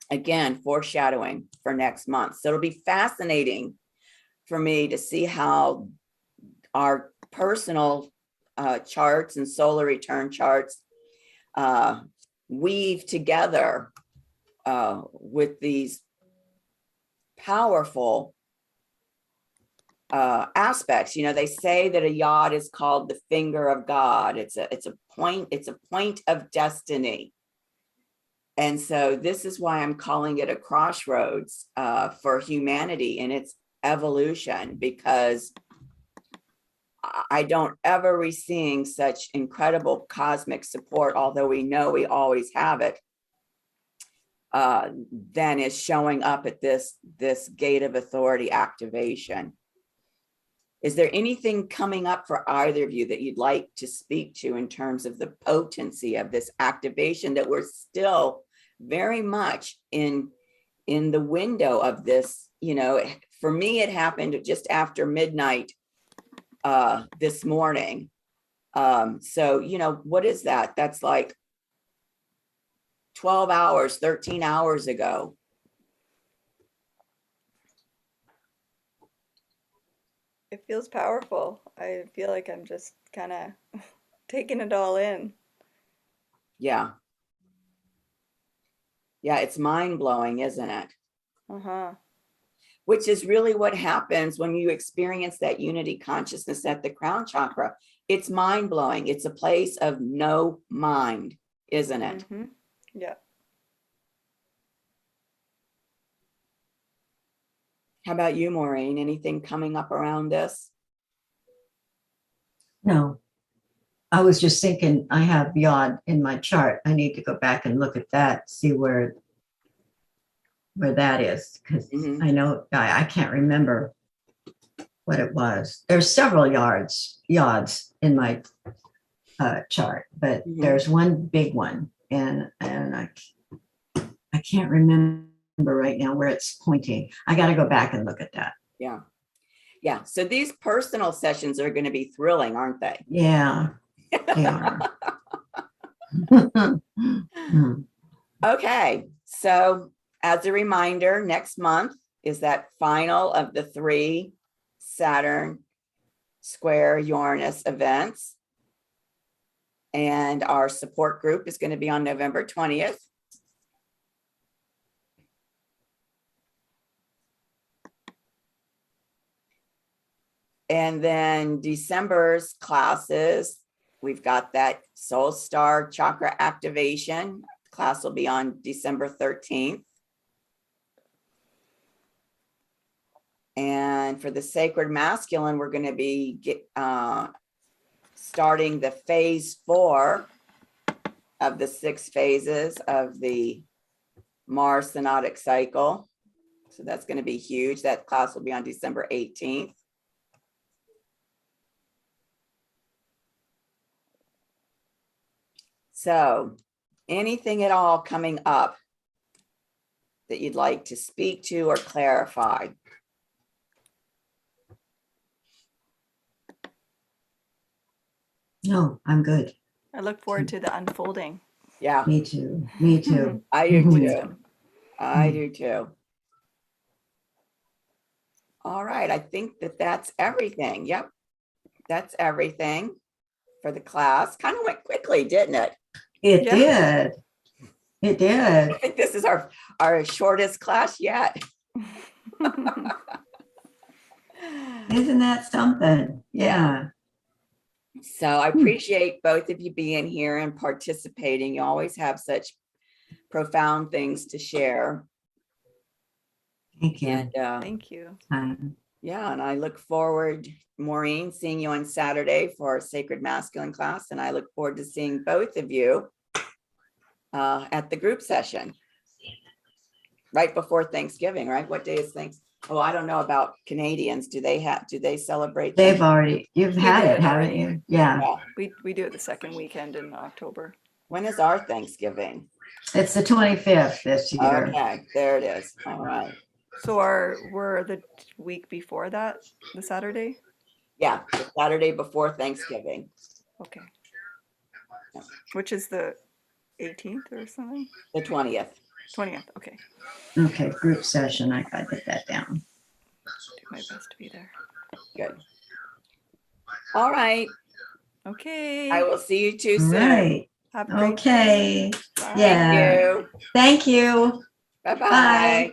Again, foreshadowing for next month. So it'll be fascinating for me to see how our personal charts and solar return charts weave together with these powerful aspects. You know, they say that a yod is called the finger of God. It's a point of destiny. And so this is why I'm calling it a crossroads for humanity in its evolution, because I don't ever receive such incredible cosmic support, although we know we always have it, than is showing up at this gate of authority activation. Is there anything coming up for either of you that you'd like to speak to in terms of the potency of this activation that we're still very much in the window of this? You know, for me, it happened just after midnight this morning. So, you know, what is that? That's like 12 hours, 13 hours ago. It feels powerful. I feel like I'm just kind of taking it all in. Yeah. Yeah, it's mind-blowing, isn't it? Uh-huh. Which is really what happens when you experience that unity consciousness at the crown chakra. It's mind-blowing. It's a place of no mind, isn't it? Mm-hmm. Yeah. How about you, Maureen? Anything coming up around this? No, I was just thinking I have yod in my chart. I need to go back and look at that, see where that is, because Mhm. I know I can't remember what it was. There's several yods in my chart, but Mhm. there's one big one, and I can't remember right now where it's pointing. I got to go back and look at that. Yeah. Yeah. So these personal sessions are going to be thrilling, aren't they? Yeah, they are. Okay. So as a reminder, next month is that final of the 3 Saturn square Uranus events. And our support group is going to be on November 20th. And then December's classes, we've got that Soul Star Chakra activation. Class will be on December 13th. And for the Sacred Masculine, we're going to be starting the phase 4 of the 6 phases of the Mars synodic cycle. So that's going to be huge. That class will be on December 18th. So anything at all coming up that you'd like to speak to or clarify? No, I'm good. I look forward to the unfolding. Yeah, Me too. Me too. I do too. Wisdom. I do too. All right, I think that's everything. Yep, that's everything for the class. Kind of went quickly, didn't it? It Yeah. did. It did. I think this is our shortest class yet. Isn't that something? Yeah. So I appreciate both of you being here and participating. You always have such profound things to share. Thank you. And Thank you. Yeah, and I look forward, Maureen, seeing you on Saturday for our Sacred Masculine class, and I look forward to seeing both of you at the group session right before Thanksgiving, right? What day is Thanksgiving? Oh, I don't know about Canadians. Do they celebrate? They've already, you've We had did it, haven't already. you? Yeah, Yeah. We do it the second weekend in October. When is our Thanksgiving? it's the 25th this year. Okay, there it is. All right. So we're the week before that, the Saturday? Yeah, the Saturday before Thanksgiving. Okay. Which is the 18th or something? The 20th. 20th. Okay. Okay, group session, I gotta get that down. Do my best to be there. Good. All right. Okay. I will see you too All soon. right, Have a great okay, day. Bye. yeah. Thank you. Thank you. Bye-bye. Bye.